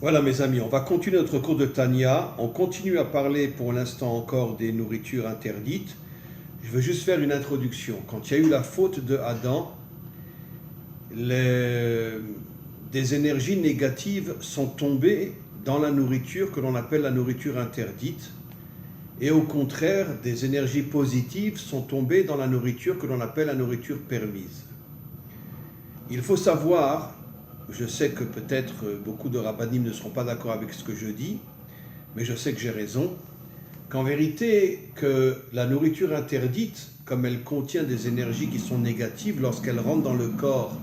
Voilà mes amis, on va continuer notre cours de Tanya. On continue à parler pour l'instant encore des nourritures interdites. Je veux juste faire une introduction. Quand il y a eu la faute de Adam, des énergies négatives sont tombées dans la nourriture que l'on appelle la nourriture interdite. Et au contraire, des énergies positives sont tombées dans la nourriture que l'on appelle la nourriture permise. Il faut savoir, je sais que peut-être beaucoup de rabbinim ne seront pas d'accord avec ce que je dis, mais je sais que j'ai raison, qu'en vérité, que la nourriture interdite, comme elle contient des énergies qui sont négatives, lorsqu'elle rentre dans le corps,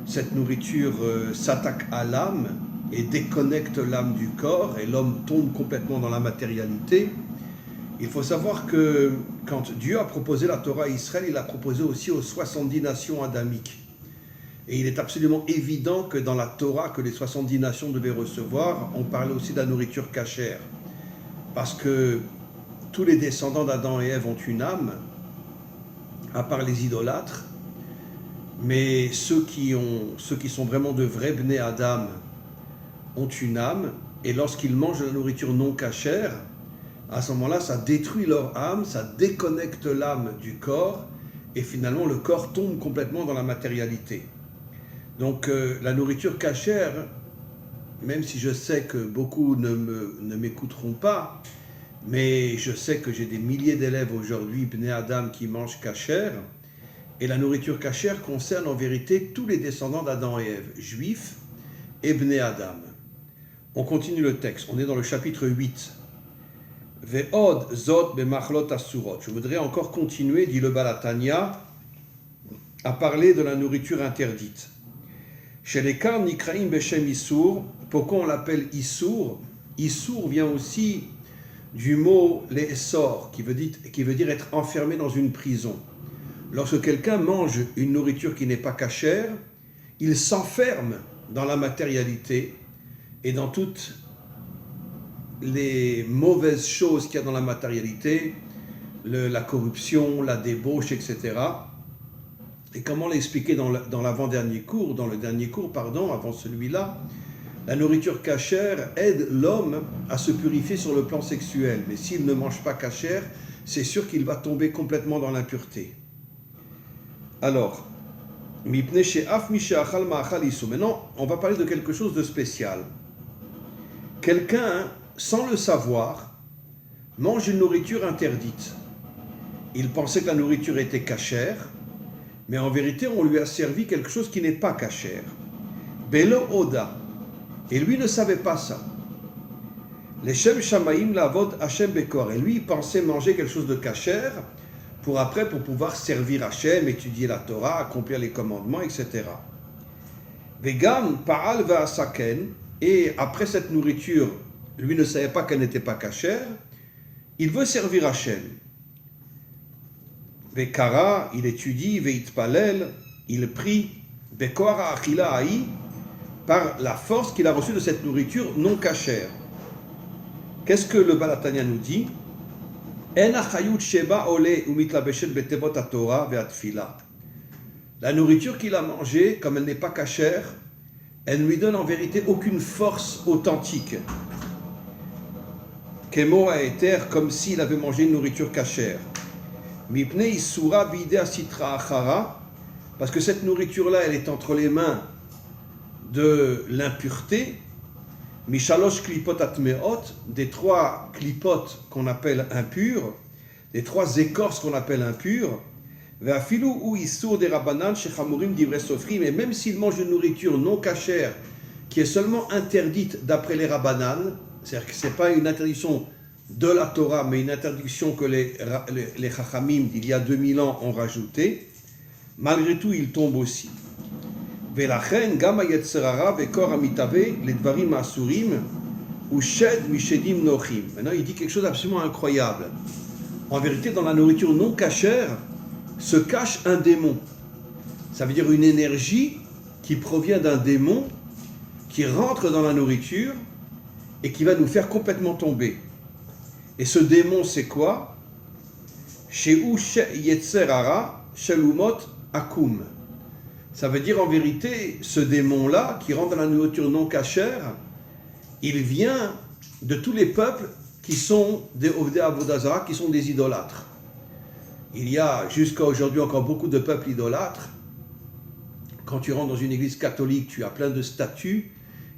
cette nourriture s'attaque à l'âme et déconnecte l'âme du corps, et l'homme tombe complètement dans la matérialité. Il faut savoir que quand Dieu a proposé la Torah à Israël, il l'a proposé aussi aux 70 nations adamiques. Et il est absolument évident que dans la Torah que les 70 nations devaient recevoir, on parlait aussi de la nourriture cachère. Parce que tous les descendants d'Adam et Ève ont une âme, à part les idolâtres, mais ceux qui sont vraiment de vrais Bnei Adam ont une âme, et lorsqu'ils mangent de la nourriture non cachère, à ce moment-là, ça détruit leur âme, ça déconnecte l'âme du corps, et finalement le corps tombe complètement dans la matérialité. Donc la nourriture cachère, même si je sais que beaucoup ne m'écouteront pas, mais je sais que j'ai des milliers d'élèves aujourd'hui, Bnei Adam, qui mangent cachère, et la nourriture cachère concerne en vérité tous les descendants d'Adam et Ève, juifs et Bnei Adam. On continue le texte, on est dans le chapitre 8. Ve'od zot bemachlot asurot. Je voudrais encore continuer, dit le Baal HaTanya, à parler de la nourriture interdite. Chez les Karm Nikraim Beshem Issour, pourquoi on l'appelle Issour? Issour vient aussi du mot Le'essor, qui veut dire être enfermé dans une prison. Lorsque quelqu'un mange une nourriture qui n'est pas cachère, il s'enferme dans la matérialité et dans toutes les mauvaises choses qu'il y a dans la matérialité, la corruption, la débauche, etc. Et comment l'expliquer dans l'avant-dernier cours, dans le dernier cours, pardon, avant celui-là, la nourriture cachère aide l'homme à se purifier sur le plan sexuel. Mais s'il ne mange pas cachère, c'est sûr qu'il va tomber complètement dans l'impureté. Alors, maintenant, on va parler de quelque chose de spécial. Quelqu'un, sans le savoir, mange une nourriture interdite. Il pensait que la nourriture était cachère, mais en vérité, on lui a servi quelque chose qui n'est pas cachère. Belo Oda. Et lui ne savait pas ça. Les Shem Shamaim Lavod Hashem Bekor. Et lui, il pensait manger quelque chose de cachère pour pouvoir servir Hashem, étudier la Torah, accomplir les commandements, etc. Vegam Paal Va'asaken. Et après cette nourriture, lui ne savait pas qu'elle n'était pas cachère. Il veut servir Hashem. Vekara, il étudie, Veitpalel, il prie, Bekoara Achila Aï, par la force qu'il a reçue de cette nourriture non cachère. Qu'est-ce que le Baal HaTanya nous dit? En achayut sheba ole umitlabeshet betevot haTorah ve'atfila. La nourriture qu'il a mangée, comme elle n'est pas cachère, elle ne lui donne en vérité aucune force authentique. Kemo haeter, comme s'il avait mangé une nourriture cachère. Mipne isura bide asitra achara, parce que cette nourriture-là, elle est entre les mains de l'impureté. Mishalosh klipot atmeot, des 3 klipot qu'on appelle impurs, des 3 écorces qu'on appelle impures. Ve'afilu ou isur des rabanan shechamurim divre sofrim, et même s'il mange une nourriture non cachère, qui est seulement interdite d'après les rabanan, c'est-à-dire que ce n'est pas une interdiction de la Torah, mais une interdiction que les Chachamim d'il y a 2000 ans ont rajoutée, malgré tout, il tombe aussi. Velachen, gama yetzerara, vekor amitabe, les dvarim asurim, ou shed mishedim nochim. Maintenant, il dit quelque chose d'absolument incroyable. En vérité, dans la nourriture non cachère, se cache un démon. Ça veut dire une énergie qui provient d'un démon, qui rentre dans la nourriture, et qui va nous faire complètement tomber. Et ce démon, c'est quoi? Sheu Yetzerara Shalumot Akum. Ça veut dire en vérité, ce démon-là, qui rentre dans la nourriture non cachère, il vient de tous les peuples qui sont des Ovdei Avodah Zarah, qui sont des idolâtres. Il y a jusqu'à aujourd'hui encore beaucoup de peuples idolâtres. Quand tu rentres dans une église catholique, tu as plein de statues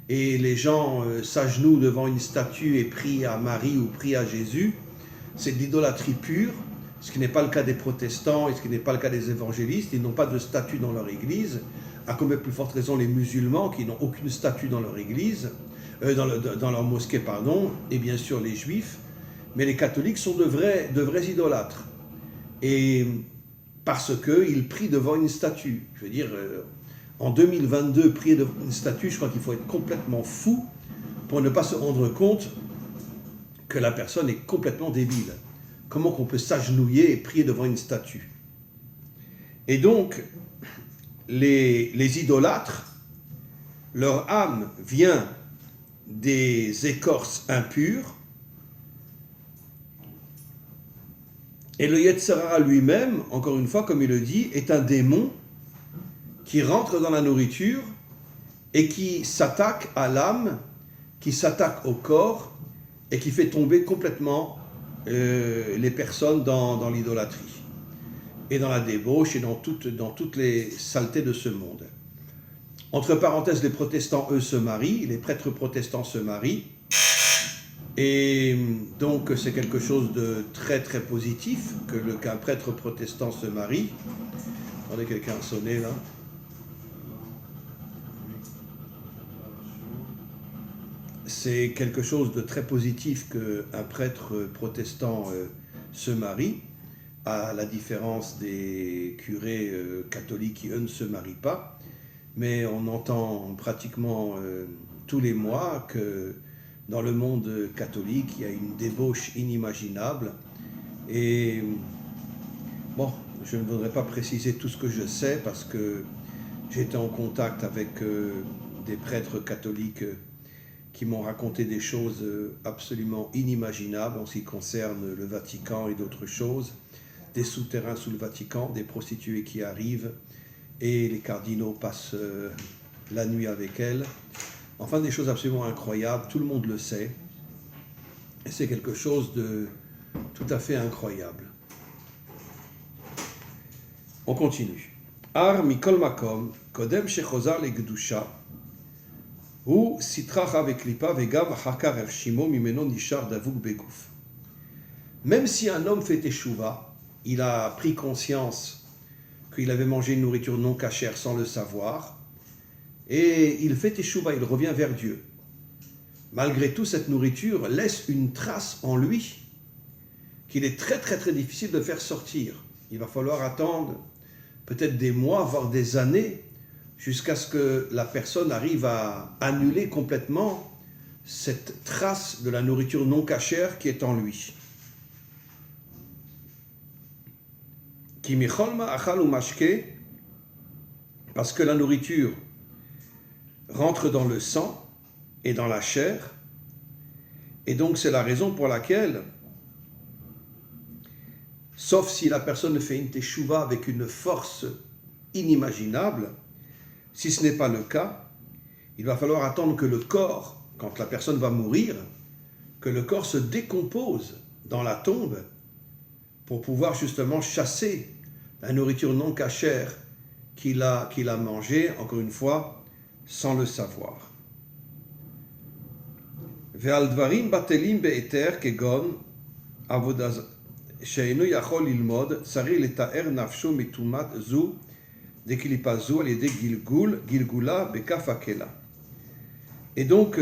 et les gens s'agenouillent devant une statue et prient à Marie ou prient à Jésus. C'est de l'idolâtrie pure, ce qui n'est pas le cas des protestants et ce qui n'est pas le cas des évangélistes. Ils n'ont pas de statue dans leur église. À combien plus forte raison les musulmans qui n'ont aucune statue dans leur église, dans leur mosquée, pardon, et bien sûr les juifs. Mais les catholiques sont de vrais idolâtres. Et parce qu'ils prient devant une statue. Je veux dire, en 2022, prier devant une statue, je crois qu'il faut être complètement fou pour ne pas se rendre compte que la personne est complètement débile. Comment qu'on peut s'agenouiller et prier devant une statue? Et donc, les idolâtres, leur âme vient des écorces impures, et le Yetzer Hara lui-même, encore une fois, comme il le dit, est un démon qui rentre dans la nourriture et qui s'attaque à l'âme, qui s'attaque au corps et qui fait tomber complètement les personnes dans l'idolâtrie et dans la débauche et dans toutes les saletés de ce monde. Entre parenthèses, les protestants, eux, se marient, les prêtres protestants se marient, et donc c'est quelque chose de très très positif qu'un prêtre protestant se marie. Attendez, quelqu'un a sonné là. C'est quelque chose de très positif qu'un prêtre protestant se marie, à la différence des curés catholiques qui, eux, ne se marient pas. Mais on entend pratiquement tous les mois que dans le monde catholique, il y a une débauche inimaginable. Et bon, je ne voudrais pas préciser tout ce que je sais parce que j'ai été en contact avec des prêtres catholiques qui m'ont raconté des choses absolument inimaginables en ce qui concerne le Vatican et d'autres choses, des souterrains sous le Vatican, des prostituées qui arrivent, et les cardinaux passent la nuit avec elles. Enfin, des choses absolument incroyables, tout le monde le sait, et c'est quelque chose de tout à fait incroyable. On continue. Ar mikol makom, kodem shechozar le gedusha, ou sitracha veklipa vegav achakar ershimo mimeno nishar davuk begouf. Même si un homme fait teshuva, il a pris conscience qu'il avait mangé une nourriture non cachère sans le savoir, et il fait teshuva, il revient vers Dieu. Malgré tout, cette nourriture laisse une trace en lui qu'il est très très très difficile de faire sortir. Il va falloir attendre peut-être des mois, voire des années, jusqu'à ce que la personne arrive à annuler complètement cette trace de la nourriture non cachère qui est en lui. Parce que la nourriture rentre dans le sang et dans la chair, et donc c'est la raison pour laquelle, sauf si la personne fait une teshuva avec une force inimaginable, si ce n'est pas le cas, il va falloir attendre que le corps, quand la personne va mourir, que le corps se décompose dans la tombe pour pouvoir justement chasser la nourriture non cachère qu'il a mangée, encore une fois, sans le savoir. Ve'al dvarim batelim be'eter kegon avodah she'eino yachol lilmod tzarich leta'er nafsho mitumat zu deklipa zu al yedei gilgula bekaf hakela. Et donc,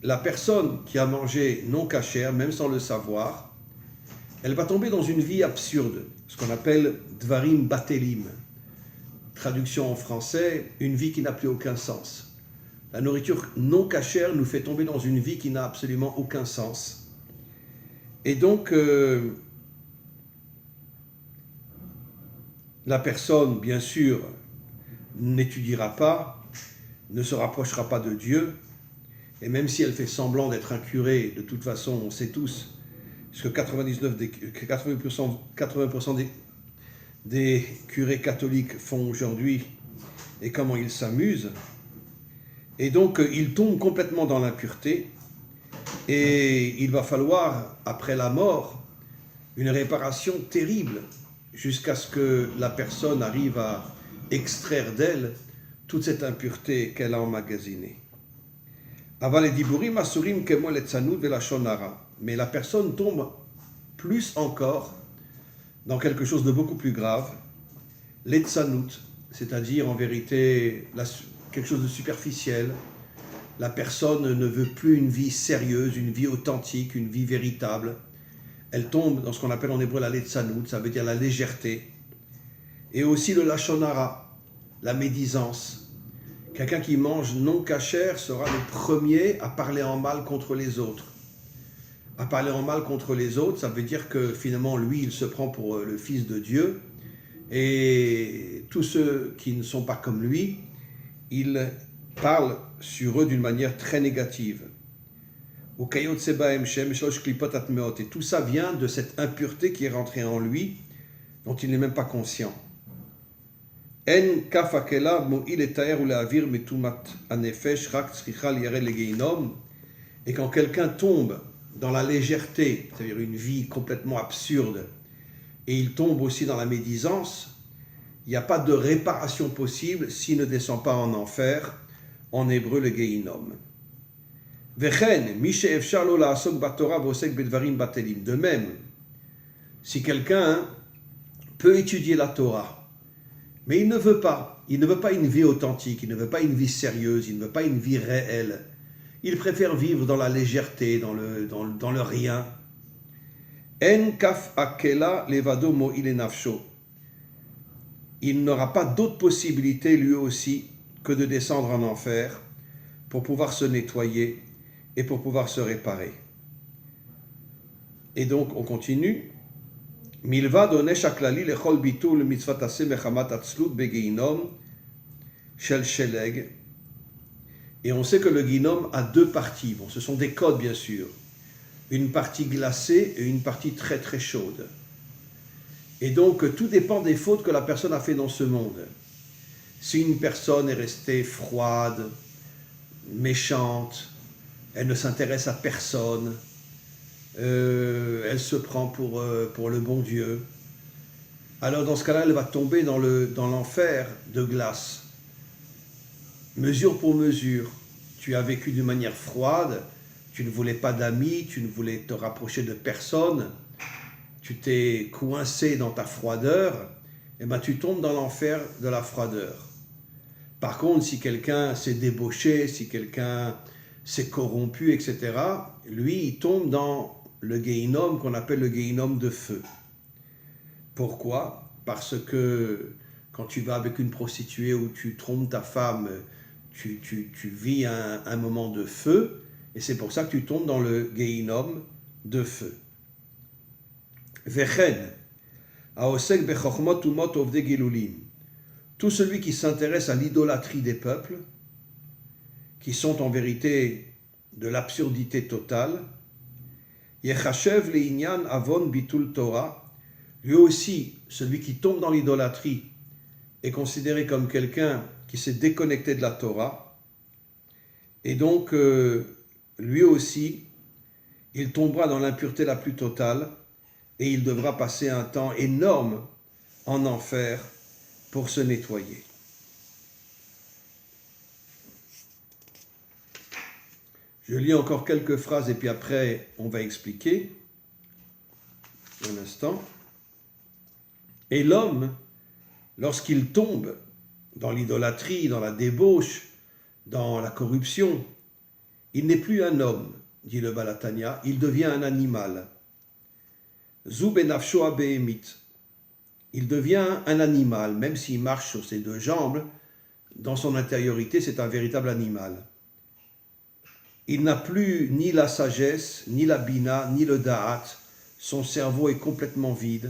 la personne qui a mangé non cachère, même sans le savoir, elle va tomber dans une vie absurde, ce qu'on appelle dvarim batelim. Traduction en français, une vie qui n'a plus aucun sens. La nourriture non cachère nous fait tomber dans une vie qui n'a absolument aucun sens. Et donc, la personne, bien sûr, n'étudiera pas, ne se rapprochera pas de Dieu, et même si elle fait semblant d'être un curé, de toute façon, on sait tous ce que 80% des curés catholiques font aujourd'hui et comment ils s'amusent. Et donc, ils tombent complètement dans l'impureté Et il va falloir, après la mort, une réparation terrible jusqu'à ce que la personne arrive à extraire d'elle toute cette impureté qu'elle a emmagasinée. Mais la personne tombe plus encore dans quelque chose de beaucoup plus grave, l'etzanout, c'est-à-dire en vérité quelque chose de superficiel. La personne ne veut plus une vie sérieuse, une vie authentique, une vie véritable. Elle tombe dans ce qu'on appelle en hébreu la letzanout, ça veut dire la légèreté. Et aussi le lachon hara, la médisance. Quelqu'un qui mange non cachère sera le premier à parler en mal contre les autres. À parler en mal contre les autres, ça veut dire que finalement, lui, il se prend pour le fils de Dieu. Et tous ceux qui ne sont pas comme lui, il parle sur eux d'une manière très négative. Et tout ça vient de cette impureté qui est rentrée en lui, dont il n'est même pas conscient. Et quand quelqu'un tombe dans la légèreté, c'est-à-dire une vie complètement absurde, et il tombe aussi dans la médisance, il n'y a pas de réparation possible s'il ne descend pas en enfer, en hébreu le Gehinom. De même, si quelqu'un peut étudier la Torah, mais il ne veut pas une vie authentique, il ne veut pas une vie sérieuse, il ne veut pas une vie réelle, il préfère vivre dans la légèreté, dans le rien. En kaf akela levado mo'ile nafsho. Il n'aura pas d'autre possibilité lui aussi que de descendre en enfer pour pouvoir se nettoyer et pour pouvoir se réparer. Et donc on continue. Milvad onesh haklali lechol bitul mitzvat aseh mechamat atzlut begehinom shel sheleg. Et on sait que le Gehinom a deux parties. Bon, ce sont des codes bien sûr. Une partie glacée et une partie très très chaude. Et donc tout dépend des fautes que la personne a fait dans ce monde. Si une personne est restée froide, méchante, elle ne s'intéresse à personne, elle se prend pour le bon Dieu, alors dans ce cas-là, elle va tomber dans l'enfer de glace. Mesure pour mesure, tu as vécu d'une manière froide, tu ne voulais pas d'amis, tu ne voulais te rapprocher de personne, tu t'es coincé dans ta froideur, et ben tu tombes dans l'enfer de la froideur. Par contre, si quelqu'un s'est débauché, si quelqu'un s'est corrompu, etc., lui, il tombe dans le Gehinom qu'on appelle le Gehinom de feu. Pourquoi ? Parce que quand tu vas avec une prostituée ou tu trompes ta femme, tu vis un moment de feu, et c'est pour ça que tu tombes dans le Gehinom de feu. Vechen, aosek bechochmot umot ovde gilulim. Tout celui qui s'intéresse à l'idolâtrie des peuples, qui sont en vérité de l'absurdité totale, Yechashev le'inyan avon bitul Torah, lui aussi, celui qui tombe dans l'idolâtrie, est considéré comme quelqu'un qui s'est déconnecté de la Torah, et donc lui aussi, il tombera dans l'impureté la plus totale, et il devra passer un temps énorme en enfer pour se nettoyer. Je lis encore quelques phrases et puis après on va expliquer. Un instant. Et l'homme, lorsqu'il tombe dans l'idolâtrie, dans la débauche, dans la corruption, il n'est plus un homme, dit le Baal HaTanya, il devient un animal. Zu benafsho habehemit. Il devient un animal, même s'il marche sur ses deux jambes, dans son intériorité, c'est un véritable animal. Il n'a plus ni la sagesse, ni la bina, ni le da'at. Son cerveau est complètement vide.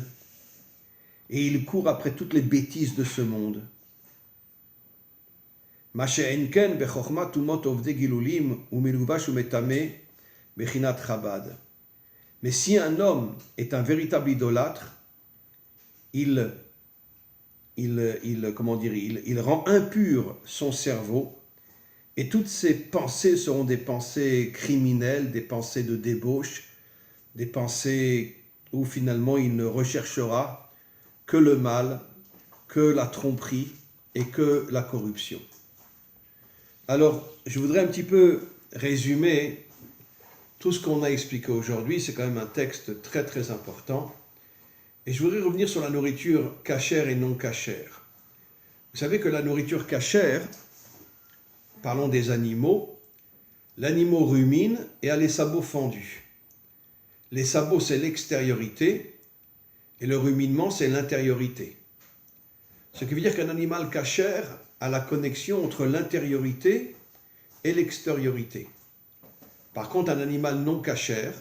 Et il court après toutes les bêtises de ce monde. Mais si un homme est un véritable idolâtre, il rend impur son cerveau Et toutes ces pensées seront des pensées criminelles, des pensées de débauche, des pensées où finalement il ne recherchera que le mal, que la tromperie et que la corruption. Alors, je voudrais un petit peu résumer tout ce qu'on a expliqué aujourd'hui. C'est quand même un texte très très important. Et je voudrais revenir sur la nourriture cachère et non cachère. Vous savez que la nourriture cachère, parlons des animaux, l'animal rumine et a les sabots fendus. Les sabots, c'est l'extériorité, et le ruminement, c'est l'intériorité. Ce qui veut dire qu'un animal cachère a la connexion entre l'intériorité et l'extériorité. Par contre, un animal non cachère,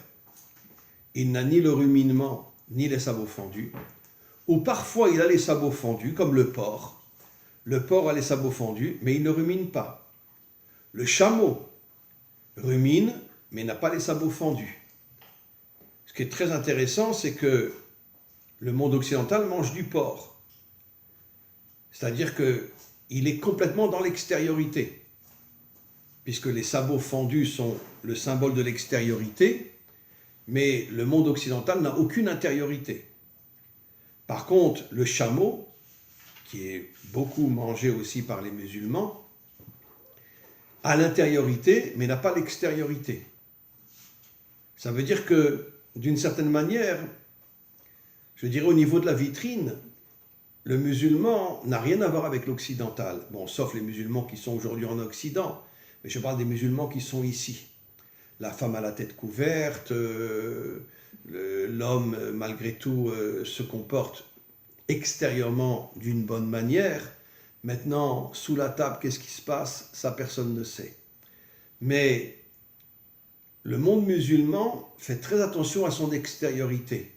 il n'a ni le ruminement, ni les sabots fendus, ou parfois il a les sabots fendus, comme le porc. Le porc a les sabots fendus, mais il ne rumine pas. Le chameau rumine, mais n'a pas les sabots fendus. Ce qui est très intéressant, c'est que le monde occidental mange du porc. C'est-à-dire qu'il est complètement dans l'extériorité, puisque les sabots fendus sont le symbole de l'extériorité, mais le monde occidental n'a aucune intériorité. Par contre, le chameau, qui est beaucoup mangé aussi par les musulmans, a l'intériorité, mais n'a pas l'extériorité. Ça veut dire que, d'une certaine manière, je dirais au niveau de la vitrine, le musulman n'a rien à voir avec l'occidental. Bon, sauf les musulmans qui sont aujourd'hui en Occident, mais je parle des musulmans qui sont ici. La femme à la tête couverte, l'homme, malgré tout, se comporte extérieurement d'une bonne manière. Maintenant, sous la table, qu'est-ce qui se passe? Ça, personne ne sait. Mais le monde musulman fait très attention à son extériorité.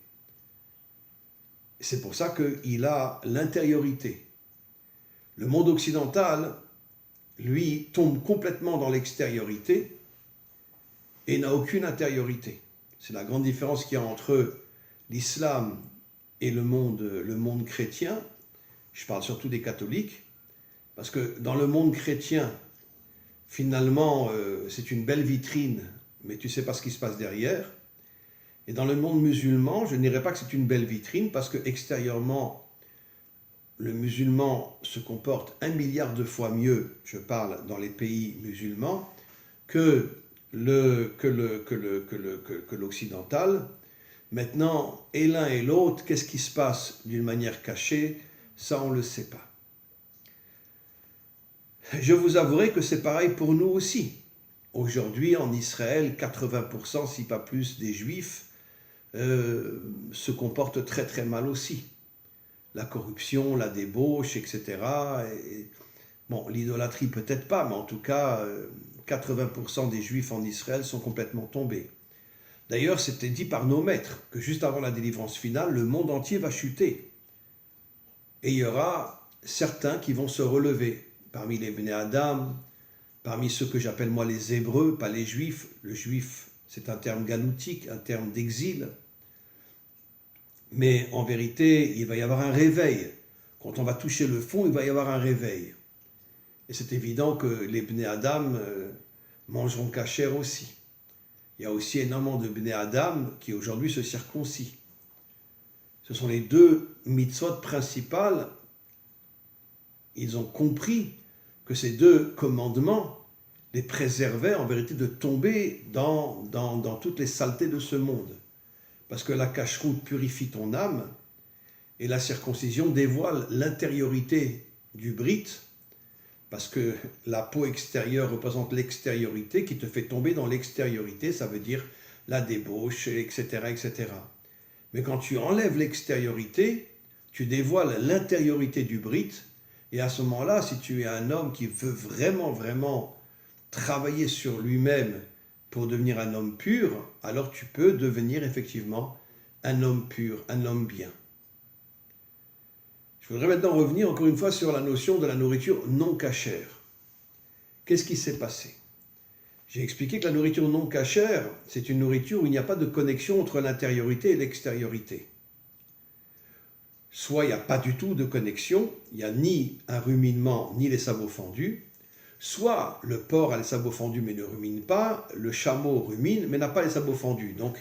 C'est pour ça qu'il a l'intériorité. Le monde occidental, lui, tombe complètement dans l'extériorité et n'a aucune intériorité. C'est la grande différence qu'il y a entre l'islam et le monde chrétien. Je parle surtout des catholiques, parce que dans le monde chrétien, finalement, c'est une belle vitrine, mais tu ne sais pas ce qui se passe derrière. Et dans le monde musulman, je ne dirais pas que c'est une belle vitrine, parce que extérieurement, le musulman se comporte 1 milliard de fois mieux, je parle dans les pays musulmans, que l'occidental. Maintenant, et l'un et l'autre, qu'est-ce qui se passe d'une manière cachée? Ça, on ne le sait pas. Je vous avouerai que c'est pareil pour nous aussi. Aujourd'hui, en Israël, 80%, si pas plus, des Juifs se comportent très très mal aussi. La corruption, la débauche, etc. Bon, l'idolâtrie peut-être pas, mais en tout cas, 80% des Juifs en Israël sont complètement tombés. D'ailleurs, c'était dit par nos maîtres que juste avant la délivrance finale, le monde entier va chuter. Et il y aura certains qui vont se relever. Parmi les Bnei Adam, parmi ceux que j'appelle moi les Hébreux, pas les Juifs. Le Juif, c'est un terme galoutique, un terme d'exil. Mais en vérité, il va y avoir un réveil. Quand on va toucher le fond, il va y avoir un réveil. Et c'est évident que les Bnei Adam mangeront cachère aussi. Il y a aussi énormément de Bnei Adam qui aujourd'hui se circoncis. Ce sont les deux mitzvot principales. Ils ont compris que ces deux commandements les préservaient en vérité de tomber dans toutes les saletés de ce monde. Parce que la cacheroute purifie ton âme et la circoncision dévoile l'intériorité du brit, parce que la peau extérieure représente l'extériorité qui te fait tomber dans l'extériorité, ça veut dire la débauche, etc., etc. Mais quand tu enlèves l'extériorité, tu dévoiles l'intériorité du brit, et à ce moment-là, si tu es un homme qui veut vraiment, vraiment travailler sur lui-même pour devenir un homme pur, alors tu peux devenir effectivement un homme pur, un homme bien. Je voudrais maintenant revenir encore une fois sur la notion de la nourriture non cachère. Qu'est-ce qui s'est passé? J'ai expliqué que la nourriture non cachère, c'est une nourriture où il n'y a pas de connexion entre l'intériorité et l'extériorité. Soit il n'y a pas du tout de connexion, il n'y a ni un ruminement, ni les sabots fendus, Soit le porc a les sabots fendus mais ne rumine pas, le chameau rumine mais n'a pas les sabots fendus. Donc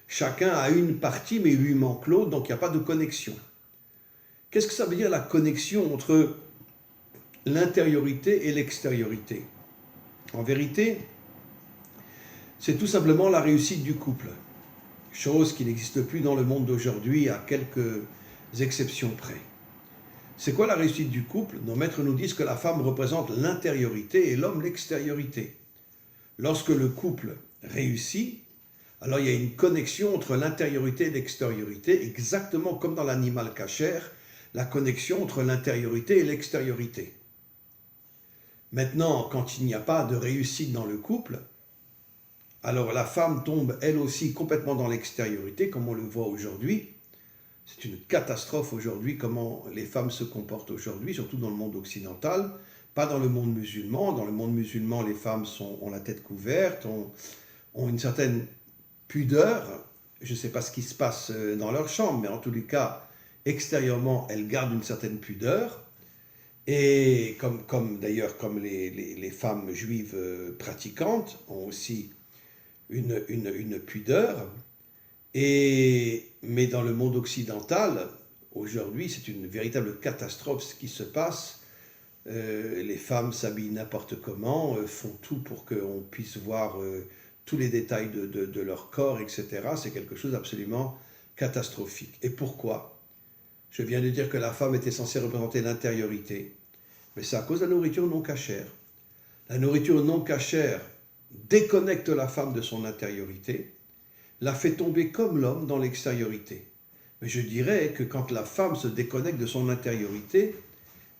chacun a une partie mais il lui manque l'autre, donc il n'y a pas de connexion. Qu'est-ce que ça veut dire la connexion entre l'intériorité et l'extériorité? En vérité, c'est tout simplement la réussite du couple. Chose qui n'existe plus dans le monde d'aujourd'hui à quelques exceptions près. C'est quoi la réussite du couple? Nos maîtres nous disent que la femme représente l'intériorité et l'homme l'extériorité. Lorsque le couple réussit, alors il y a une connexion entre l'intériorité et l'extériorité, exactement comme dans l'animal cachère, la connexion entre l'intériorité et l'extériorité. Maintenant, quand il n'y a pas de réussite dans le couple, alors la femme tombe elle aussi complètement dans l'extériorité, comme on le voit aujourd'hui. C'est une catastrophe aujourd'hui comment les femmes se comportent aujourd'hui, surtout dans le monde occidental, pas dans le monde musulman. Dans le monde musulman, les femmes ont la tête couverte, ont une certaine pudeur. Je ne sais pas ce qui se passe dans leur chambre, mais en tous les cas, extérieurement, elles gardent une certaine pudeur. Et comme les femmes juives pratiquantes ont aussi une pudeur. Mais dans le monde occidental, aujourd'hui, c'est une véritable catastrophe ce qui se passe. Les femmes s'habillent n'importe comment, font tout pour qu'on puisse voir tous les détails de leur corps, etc. C'est quelque chose d'absolument catastrophique. Et pourquoi? Je viens de dire que la femme était censée représenter l'intériorité, mais c'est à cause de la nourriture non cachère. La nourriture non cachère déconnecte la femme de son intériorité, la fait tomber comme l'homme dans l'extériorité. Mais je dirais que quand la femme se déconnecte de son intériorité,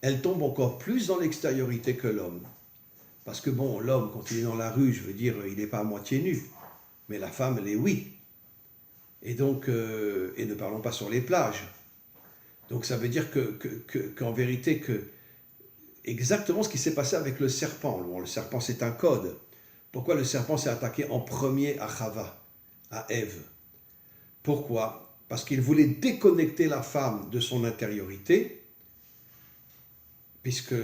elle tombe encore plus dans l'extériorité que l'homme. Parce que bon, l'homme, quand il est dans la rue, je veux dire, il n'est pas à moitié nu. Mais la femme, elle est oui. Et donc, et ne parlons pas sur les plages. Donc ça veut dire qu'en vérité, exactement ce qui s'est passé avec le serpent. Bon, le serpent, c'est un code. Pourquoi le serpent s'est attaqué en premier à Chava, à Ève? Pourquoi? Parce qu'il voulait déconnecter la femme de son intériorité, puisque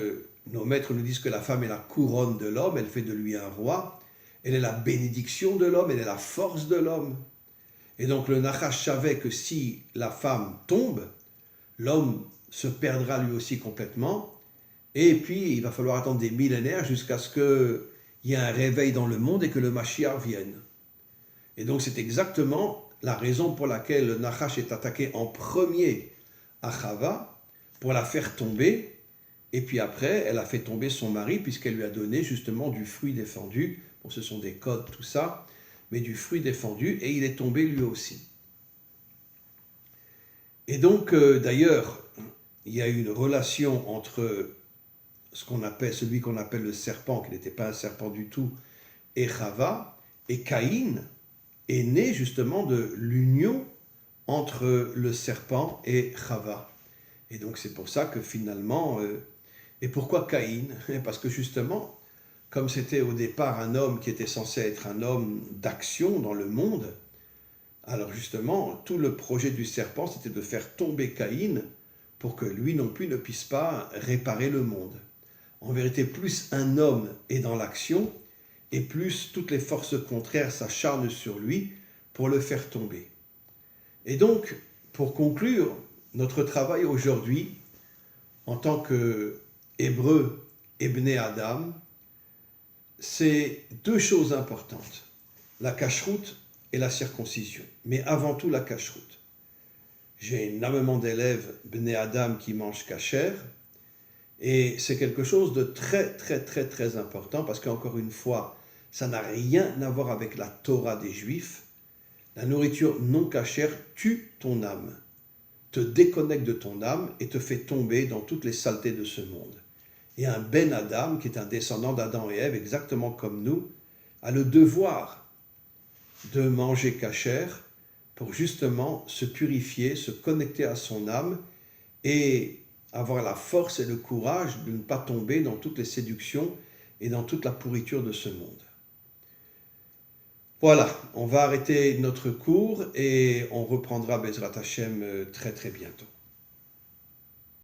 nos maîtres nous disent que la femme est la couronne de l'homme, elle fait de lui un roi, elle est la bénédiction de l'homme, elle est la force de l'homme. Et donc le Nachash savait que si la femme tombe, l'homme se perdra lui aussi complètement, et puis il va falloir attendre des millénaires jusqu'à ce qu'il y ait un réveil dans le monde et que le Mashiach vienne. Et donc c'est exactement la raison pour laquelle le Nachash est attaqué en premier à Chava, pour la faire tomber, et puis après elle a fait tomber son mari puisqu'elle lui a donné justement du fruit défendu. Bon, ce sont des codes, tout ça, mais du fruit défendu, et il est tombé lui aussi. Et donc d'ailleurs, il y a une relation entre celui qu'on appelle le serpent, qui n'était pas un serpent du tout, et Chava, et Caïn est né justement de l'union entre le serpent et Chava. Et donc c'est pour ça que finalement, et pourquoi Caïn? Parce que justement, comme c'était au départ un homme qui était censé être un homme d'action dans le monde, alors justement, tout le projet du serpent, c'était de faire tomber Caïn pour que lui non plus ne puisse pas réparer le monde. En vérité, plus un homme est dans l'action, et plus toutes les forces contraires s'acharnent sur lui pour le faire tomber. Et donc, pour conclure, notre travail aujourd'hui, en tant qu'Hébreux et Bnei Adam, c'est deux choses importantes, la cacheroute et la circoncision, mais avant tout la cacheroute. J'ai énormément d'élèves Bnei Adam qui mangent cachère, et c'est quelque chose de très très important, parce qu'encore une fois, ça n'a rien à voir avec la Torah des Juifs. La nourriture non cachère tue ton âme, te déconnecte de ton âme et te fait tomber dans toutes les saletés de ce monde. Et un Ben Adam, qui est un descendant d'Adam et Ève, exactement comme nous, a le devoir de manger cachère pour justement se purifier, se connecter à son âme et avoir la force et le courage de ne pas tomber dans toutes les séductions et dans toute la pourriture de ce monde. Voilà, on va arrêter notre cours et on reprendra Bezrat Hashem très bientôt.